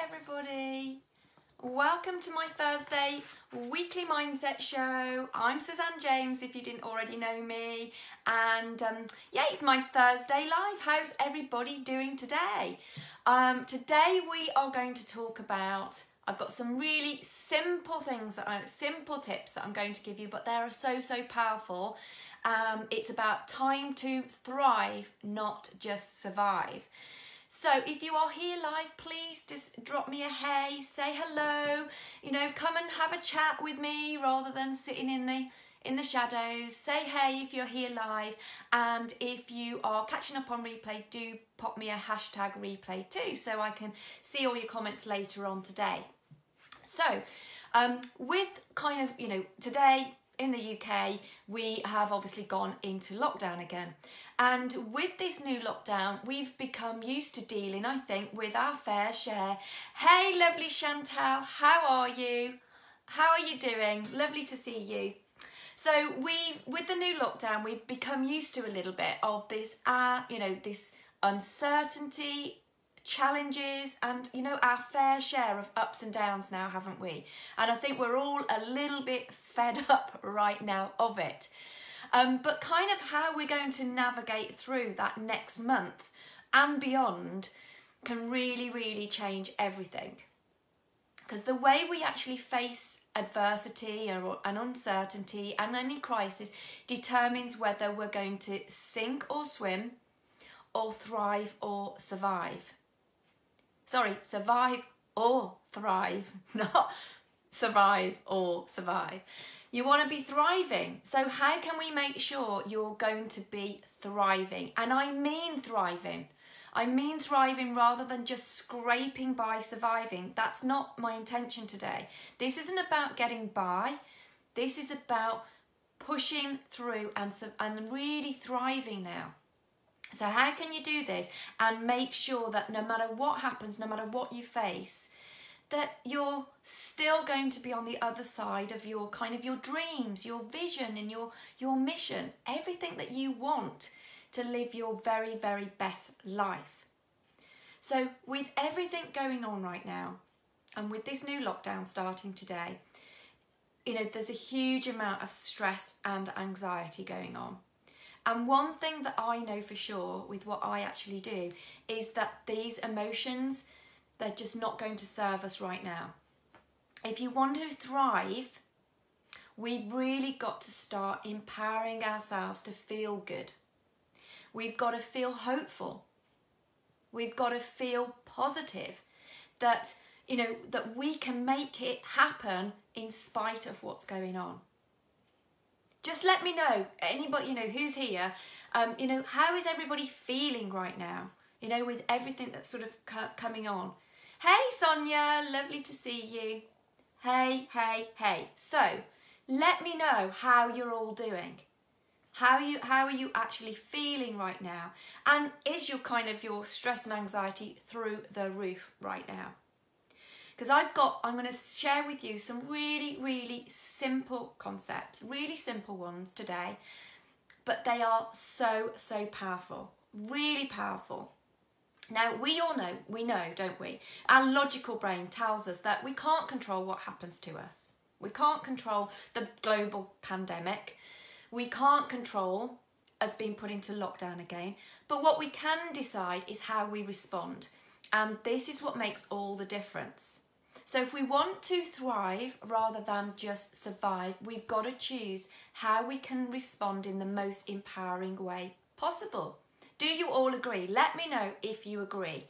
everybody. Welcome to my Thursday weekly mindset show. I'm Suzanne James, if you didn't already know me. And yeah, it's my Thursday live. How's everybody doing today? Today we are going to talk about, I've got some really simple things, simple tips that I'm going to give you, but they are so powerful. It's about time to thrive, not just survive. So if you are here live, please just drop me a hey, say hello, you know, come and have a chat with me rather than sitting in the shadows. Say hey if you're here live, and if you are catching up on replay, do pop me a hashtag replay too, so I can see all your comments later on today. So with kind of, you know, today in the UK, we have obviously gone into lockdown again. And with this new lockdown, we've become used to dealing, I think, with our fair share. Hey, lovely Chantal, how are you? How are you doing? Lovely to see you. So with the new lockdown, we've become used to a little bit of this, you know, this uncertainty, challenges, and, you know, our fair share of ups and downs now, haven't we? And I think we're all a little bit fed up right now of it. But kind of how we're going to navigate through that next month and beyond can really change everything. Because the way we actually face adversity and uncertainty and any crisis determines whether we're going to sink or swim, or thrive or survive. Sorry, survive or thrive, not survive or survive. You want to be thriving. So how can we make sure you're going to be thriving? And I mean thriving. I mean thriving rather than just scraping by surviving. That's not my intention today. This isn't about getting by. This is about pushing through and really thriving now. So how can you do this and make sure that no matter what happens, no matter what you face, that you're still going to be on the other side of your kind of your dreams, your vision and your mission, everything that you want to live your very best life. So with everything going on right now, and with this new lockdown starting today, you know, there's a huge amount of stress and anxiety going on. And one thing that I know for sure with what I actually do is that these emotions, they're just not going to serve us right now. If you want to thrive, we've really got to start empowering ourselves to feel good. We've got to feel hopeful. We've got to feel positive that, you know, that we can make it happen in spite of what's going on. Just let me know, anybody, you know, who's here, you know, how is everybody feeling right now, you know, with everything that's sort of coming on. Hey, Sonia, lovely to see you. Hey. So, let me know how you're all doing. How are you actually feeling right now? And is your your stress and anxiety through the roof right now? Because I'm going to share with you some really simple concepts, really simple ones today, but they are so powerful, really powerful. Now, we know, don't we? Our logical brain tells us that we can't control what happens to us. We can't control the global pandemic. We can't control us being put into lockdown again. But what we can decide is how we respond. And this is what makes all the difference. So if we want to thrive rather than just survive, we've got to choose how we can respond in the most empowering way possible. Do you all agree? Let me know if you agree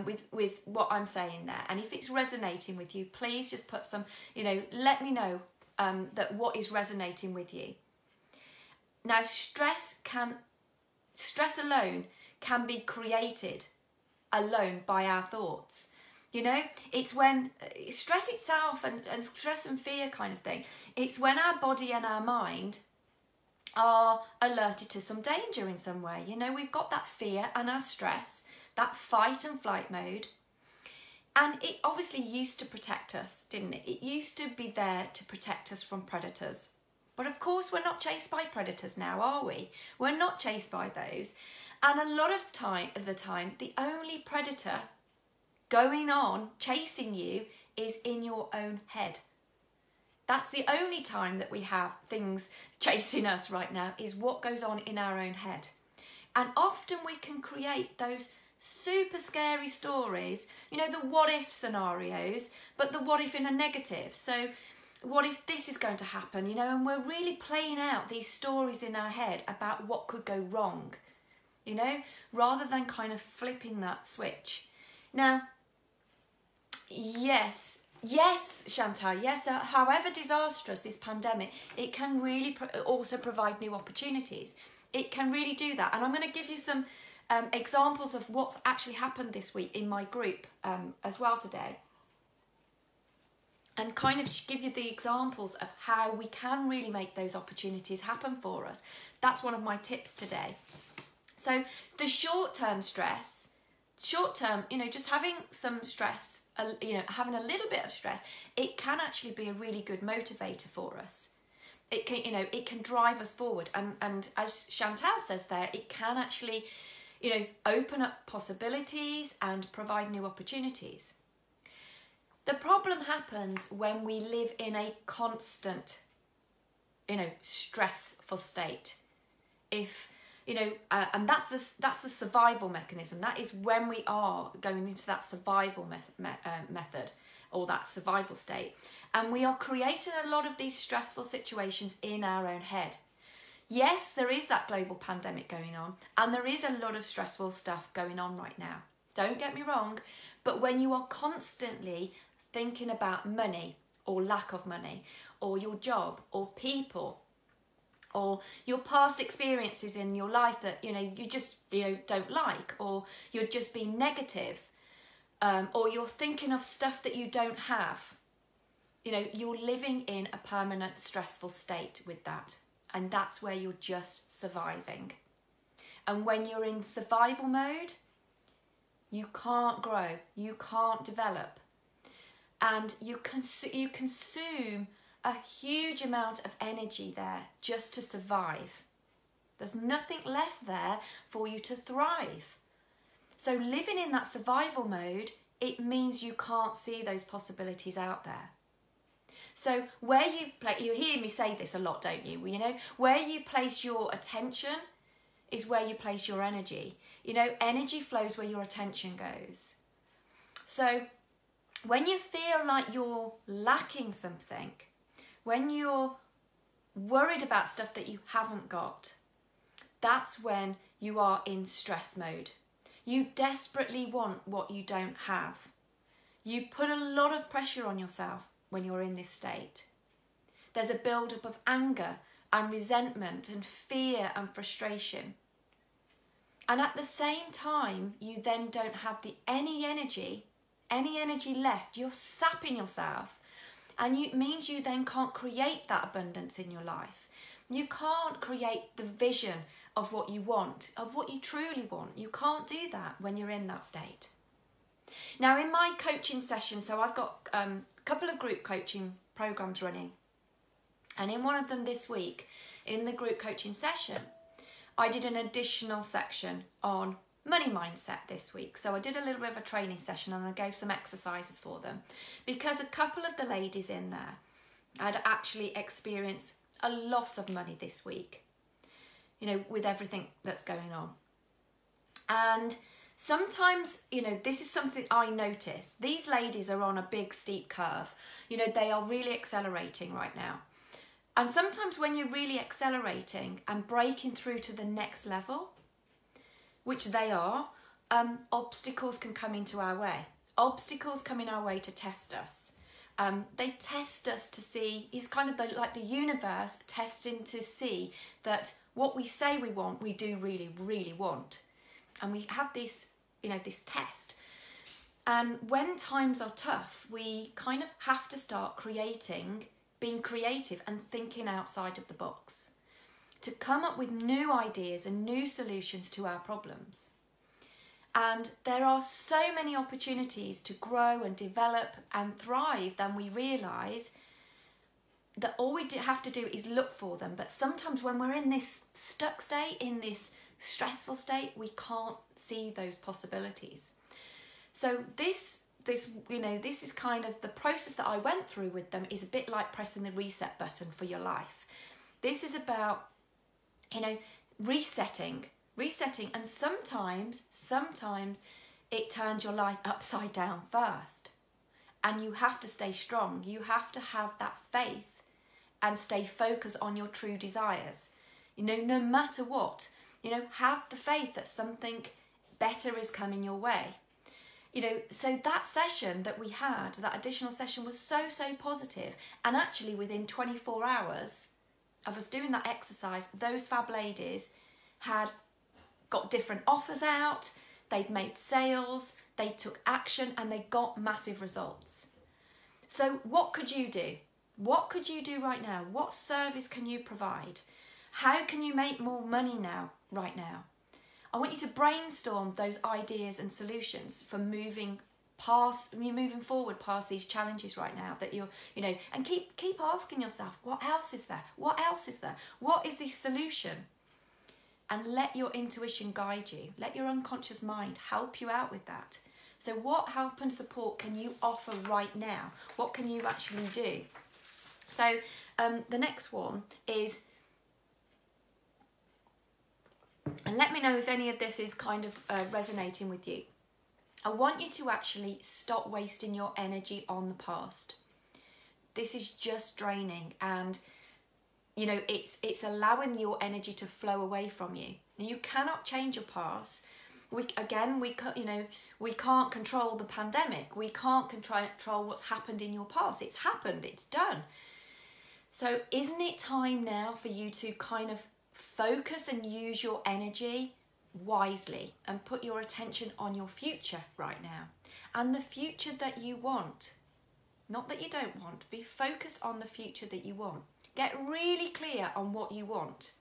with what I'm saying there. And if it's resonating with you, please just put some, you know, let me know that what is resonating with you. Now, stress alone can be created alone by our thoughts. You know, it's when stress itself and stress and fear kind of thing, it's when our body and our mind are alerted to some danger in some way. You know, we've got that fear and our stress, that fight and flight mode. And it obviously used to protect us, didn't it? It used to be there to protect us from predators. But of course, we're not chased by predators now, are we? We're not chased by those. And a lot of the time, the only predator going on chasing you is in your own head. That's the only time that we have things chasing us right now, is what goes on in our own head. And often we can create those super scary stories, you know, the what if scenarios, but the what if in a negative. So what if this is going to happen, you know, and we're really playing out these stories in our head about what could go wrong, you know, rather than kind of flipping that switch. Now, yes, Chantal, yes, however disastrous this pandemic, it can really also provide new opportunities. It can really do that. And I'm going to give you some examples of what's actually happened this week in my group as well today. And kind of give you the examples of how we can really make those opportunities happen for us. That's one of my tips today. So the short-term stress, you know, just having some stress, you know, having a little bit of stress, it can actually be a really good motivator for us. It can, you know, it can drive us forward. And as Chantal says there, it can actually, you know, open up possibilities and provide new opportunities. The problem happens when we live in a constant, you know, stressful state. If, you know, and that's the survival mechanism. That is when we are going into that survival method or that survival state. And we are creating a lot of these stressful situations in our own head. Yes, there is that global pandemic going on, and there is a lot of stressful stuff going on right now. Don't get me wrong, but when you are constantly thinking about money or lack of money or your job or people or your past experiences in your life that, you know, you just, you know, don't like, or you're just being negative, or you're thinking of stuff that you don't have, you know, you're living in a permanent stressful state with that. And that's where you're just surviving. And when you're in survival mode, you can't grow, you can't develop. And you consume a huge amount of energy there just to survive. There's nothing left there for you to thrive. So living in that survival mode, it means you can't see those possibilities out there. So where you hear me say this a lot, don't you? You know, where you place your attention is where you place your energy. You know, energy flows where your attention goes. So when you feel like you're lacking something, when you're worried about stuff that you haven't got, that's when you are in stress mode. You desperately want what you don't have. You put a lot of pressure on yourself when you're in this state. There's a build-up of anger and resentment and fear and frustration. And at the same time, you then don't have any energy left. You're sapping yourself. And it means you then can't create that abundance in your life. You can't create the vision of what you want, of what you truly want. You can't do that when you're in that state. Now, in my coaching session, so I've got a couple of group coaching programs running. And in one of them this week, in the group coaching session, I did an additional section on money mindset this week. So I did a little bit of a training session and I gave some exercises for them because a couple of the ladies in there had actually experienced a loss of money this week, you know, with everything that's going on. And sometimes, you know, this is something I notice. These ladies are on a big steep curve. You know, they are really accelerating right now. And sometimes when you're really accelerating and breaking through to the next level, which they are, obstacles can come into our way. Obstacles come in our way to test us. They test us to see, it's kind of like the universe testing to see that what we say we want, we do really, really want. And we have this, you know, this test. And when times are tough, we kind of have to start being creative and thinking outside of the box to come up with new ideas and new solutions to our problems. And there are so many opportunities to grow and develop and thrive than we realise, that all we have to do is look for them. But sometimes when we're in this stuck state, in this stressful state, we can't see those possibilities. So this this, you know, this is kind of the process that I went through with them is a bit like pressing the reset button for your life. This is about, you know, resetting, and sometimes it turns your life upside down first. And you have to stay strong. You have to have that faith and stay focused on your true desires. You know, no matter what, you know, have the faith that something better is coming your way. You know, so that session that we had, that additional session was so positive. And actually within 24 hours of us doing that exercise, those fab ladies had got different offers out, they'd made sales, they took action, and they got massive results. So what could you do? What could you do right now? What service can you provide? How can you make more money now, right now? I want you to brainstorm those ideas and solutions for moving forward past these challenges right now that you're, you know, and keep asking yourself, what else is there? What else is there? What is the solution? And let your intuition guide you. Let your unconscious mind help you out with that. So what help and support can you offer right now? What can you actually do? So the next one is, and let me know if any of this is kind of resonating with you. I want you to actually stop wasting your energy on the past. This is just draining, and you know, it's allowing your energy to flow away from you. You cannot change your past. We can't control the pandemic. We can't control what's happened in your past. It's happened, it's done. So isn't it time now for you to kind of focus and use your energy wisely and put your attention on your future right now, and the future that you want, not that you don't want. Be focused on the future that you want. Get really clear on what you want.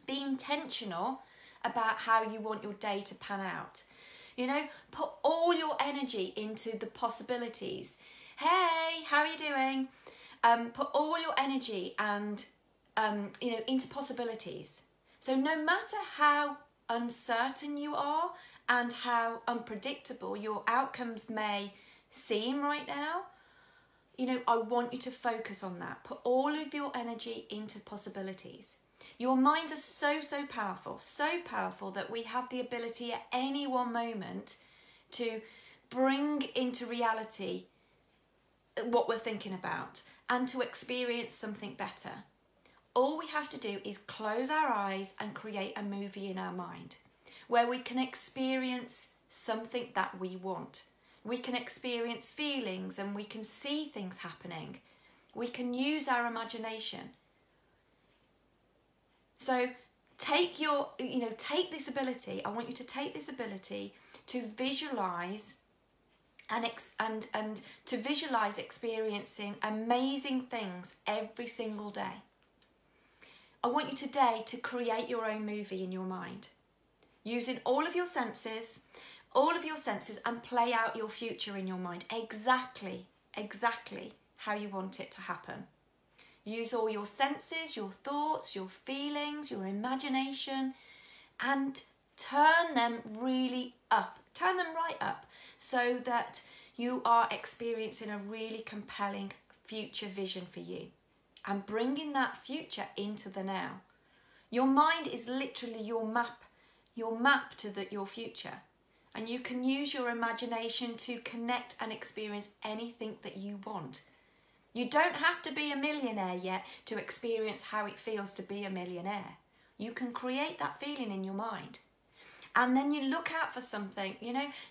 Be intentional about how you want your day to pan out. You know, put all your energy into the possibilities. Hey, how are you doing? Put all your energy and into possibilities. So no matter how uncertain you are and how unpredictable your outcomes may seem right now, you know, I want you to focus on that. Put all of your energy into possibilities. Your minds are so powerful that we have the ability at any one moment to bring into reality what we're thinking about and to experience something better. All we have to do is close our eyes and create a movie in our mind where we can experience something that we want. We can experience feelings and we can see things happening. We can use our imagination. So take this ability. I want you to take this ability to visualize and to visualize experiencing amazing things every single day. I want you today to create your own movie in your mind, using all of your senses and play out your future in your mind exactly how you want it to happen. Use all your senses, your thoughts, your feelings, your imagination, and turn them right up so that you are experiencing a really compelling future vision for you and bringing that future into the now. Your mind is literally your map to your future. And you can use your imagination to connect and experience anything that you want. You don't have to be a millionaire yet to experience how it feels to be a millionaire. You can create that feeling in your mind. And then you look out for something,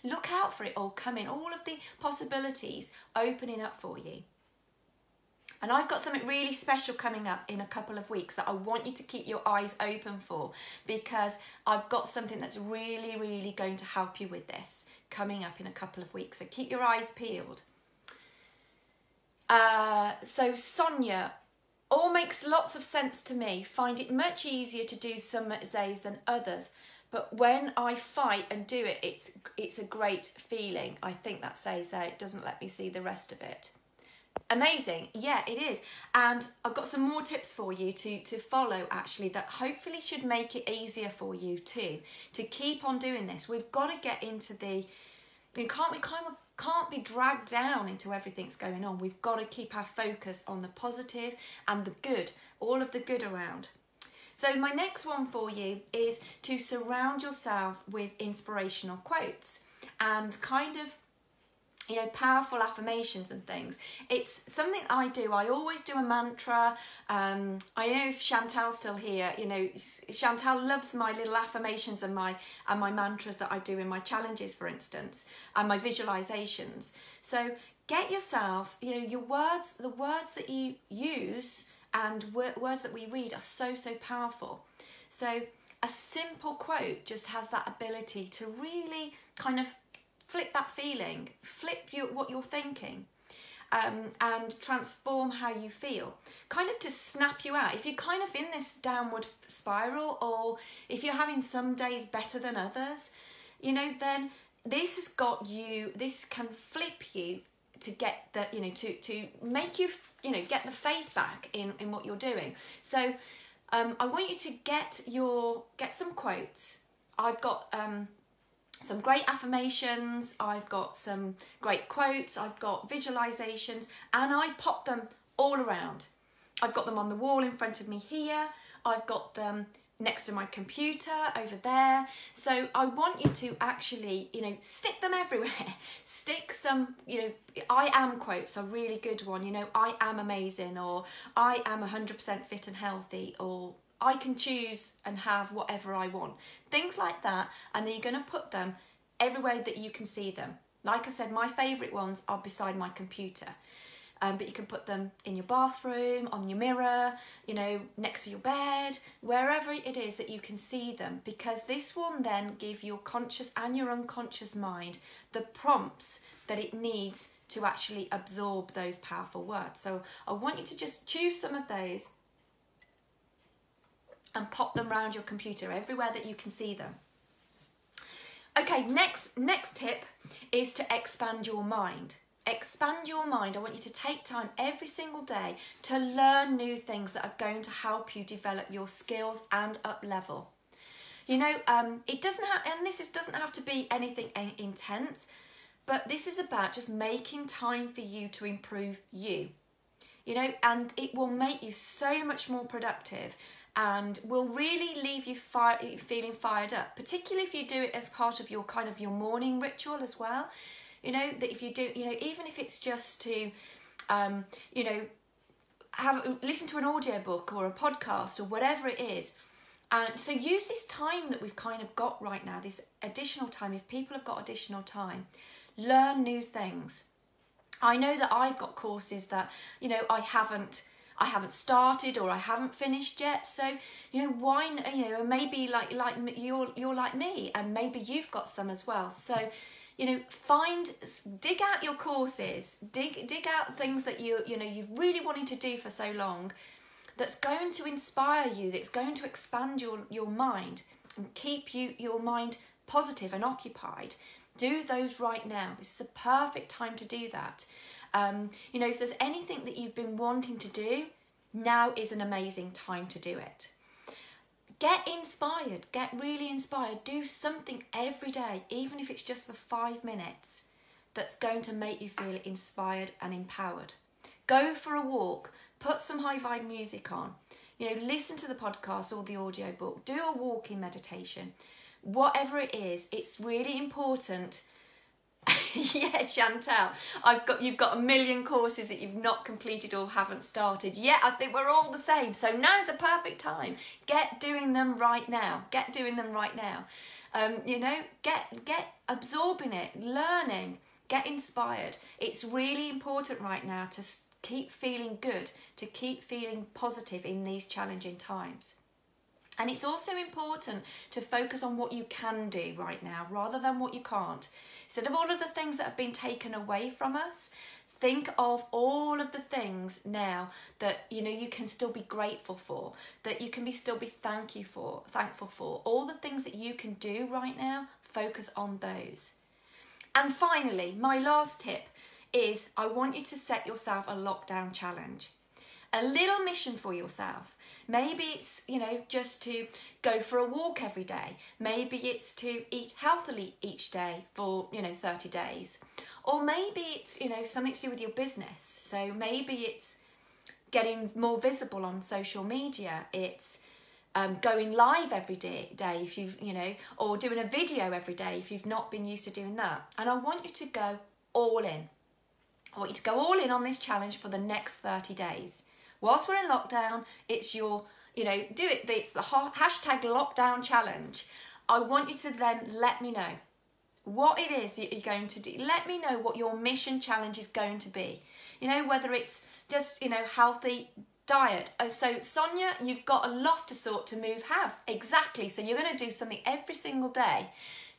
look out for it all coming, all of the possibilities opening up for you. And I've got something really special coming up in a couple of weeks that I want you to keep your eyes open for, because I've got something that's really, really going to help you with this coming up in a couple of weeks. So keep your eyes peeled. So Sonia, all makes lots of sense to me. Find it much easier to do some days than others. But when I fight and do it, it's a great feeling. I think that says that. It doesn't let me see the rest of it. Amazing. Yeah, it is. And I've got some more tips for you to follow, actually, that hopefully should make it easier for you too, to keep on doing this. We've got to get into the we can't be dragged down into everything that's going on. We've got to keep our focus on the positive and the good, all of the good around. So my next one for you is to surround yourself with inspirational quotes and kind of, you know, powerful affirmations and things. It's something I do. I always do a mantra. I know if Chantel's still here, you know, Chantel loves my little affirmations and my mantras that I do in my challenges, for instance, and my visualizations. So get yourself, you know, your words, the words that you use and words that we read are so powerful. So a simple quote just has that ability to really kind of flip that feeling, flip what you're thinking, and transform how you feel, kind of to snap you out. If you're kind of in this downward spiral, or if you're having some days better than others, you know, then this has got you, this can flip you to get the, you know, to make you, you know, get the faith back in what you're doing. So I want you to get some quotes. I've got some great affirmations, I've got some great quotes, I've got visualizations, and I pop them all around. I've got them on the wall in front of me here, I've got them next to my computer over there. So I want you to actually, you know, stick them everywhere. Stick some, you know, I am quotes, a really good one, you know, I am amazing, or I am 100% fit and healthy, or I can choose and have whatever I want. Things like that, and then you're going to put them everywhere that you can see them. Like I said, my favourite ones are beside my computer. But you can put them in your bathroom, on your mirror, you know, next to your bed, wherever it is that you can see them, because this will then give your conscious and your unconscious mind the prompts that it needs to actually absorb those powerful words. So I want you to just choose some of those and pop them around your computer, everywhere that you can see them. Okay, next tip is to expand your mind. Expand your mind. I want you to take time every single day to learn new things that are going to help you develop your skills and up level. You know, it doesn't have, and this doesn't have to be anything intense, but this is about just making time for you to improve you. You know, and it will make you so much more productive and will really leave you feeling fired up, particularly if you do it as part of your kind of your morning ritual as well. You know, that if you do, you know, even if it's just to, you know, listen to an audiobook or a podcast or whatever it is. And so use this time that we've kind of got right now, this additional time, if people have got additional time, learn new things. I know that I've got courses that, you know, I haven't started or I haven't finished yet. So, you know, why, you know, maybe like you're like me, and maybe you've got some as well. So, you know, dig out your courses, dig out things that you know you've really wanted to do for so long, that's going to inspire you, that's going to expand your mind and keep your mind positive and occupied. Do those right now. This is a perfect time to do that. You know, if there's anything that you've been wanting to do, now is an amazing time to do it. Get inspired, get really inspired. Do something every day, even if it's just for 5 minutes, that's going to make you feel inspired and empowered. Go for a walk, put some high vibe music on, you know, listen to the podcast or the audio book, do a walking meditation. Whatever it is, it's really important. Yeah, Chantel, you've got a million courses that you've not completed or haven't started. Yeah, I think we're all the same. So now's a perfect time. Get doing them right now. Get doing them right now. You know, get absorbing it, learning, get inspired. It's really important right now to keep feeling good, to keep feeling positive in these challenging times. And it's also important to focus on what you can do right now rather than what you can't. Instead of all of the things that have been taken away from us, think of all of the things now that, you know, you can still be grateful for, that you can still be thankful for. All the things that you can do right now, focus on those. And finally, my last tip is I want you to set yourself a lockdown challenge. A little mission for yourself. Maybe it's, you know, just to go for a walk every day. Maybe it's to eat healthily each day for, you know, 30 days. Or maybe it's, you know, something to do with your business. So maybe it's getting more visible on social media. It's going live every day if you've, you know, or doing a video every day if you've not been used to doing that. And I want you to go all in. I want you to go all in on this challenge for the next 30 days. Whilst we're in lockdown, it's your, you know, do it. It's the hashtag lockdown challenge. I want you to then let me know what it is that you're going to do. Let me know what your mission challenge is going to be. You know, whether it's just, you know, healthy diet. So Sonia, you've got a loft to sort to move house. Exactly. So you're going to do something every single day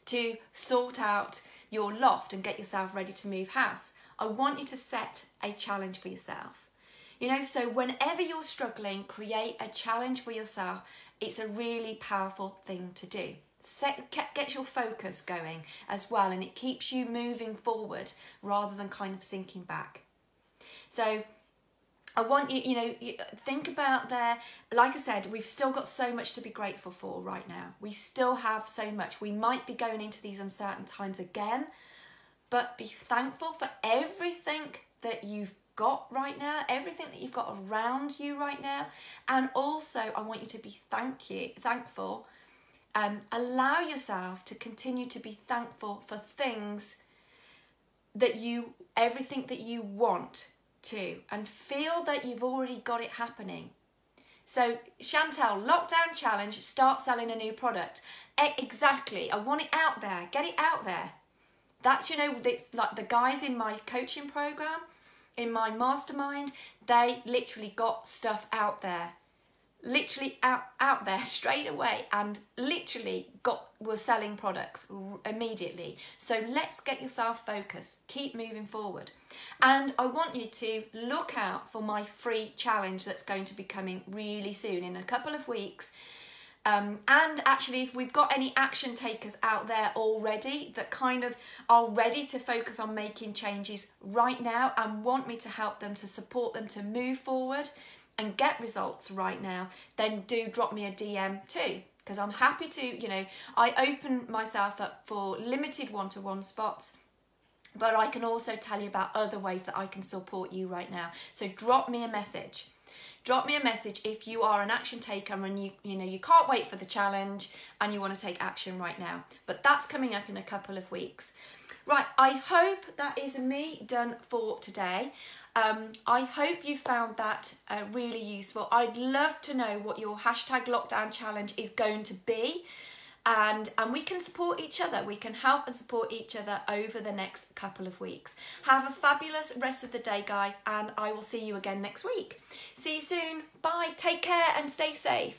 to sort out your loft and get yourself ready to move house. I want you to set a challenge for yourself. You know, so whenever you're struggling, create a challenge for yourself. It's a really powerful thing to do. Get your focus going as well, and it keeps you moving forward rather than kind of sinking back. So I want you, you know, think about there. Like I said, we've still got so much to be grateful for right now. We still have so much. We might be going into these uncertain times again, but be thankful for everything that you've got right now, everything that you've got around you right now. And also, I want you to be thankful. Allow yourself to continue to be thankful for things that everything that you want to, and feel that you've already got it happening. So Chantel, lockdown challenge, start selling a new product. Exactly, I want it out there, get it out there. That's, you know, it's like the guys in my coaching program, in my mastermind, they literally got stuff out there. Literally out there straight away, and literally were selling products immediately. So let's get yourself focused, keep moving forward. And I want you to look out for my free challenge that's going to be coming really soon, in a couple of weeks. And actually, if we've got any action takers out there already that kind of are ready to focus on making changes right now and want me to help them, to support them to move forward and get results right now, then do drop me a DM too, because I'm happy to, you know, I open myself up for limited one-to-one spots, but I can also tell you about other ways that I can support you right now. So drop me a message. Drop me a message if you are an action taker and you know you can't wait for the challenge and you want to take action right now. But that's coming up in a couple of weeks. Right, I hope that is me done for today. I hope you found that really useful. I'd love to know what your hashtag lockdown challenge is going to be, and we can support each other. We can help and support each other over the next couple of weeks. Have a fabulous rest of the day, guys, and I will see you again next week. See you soon. Bye. Take care and stay safe.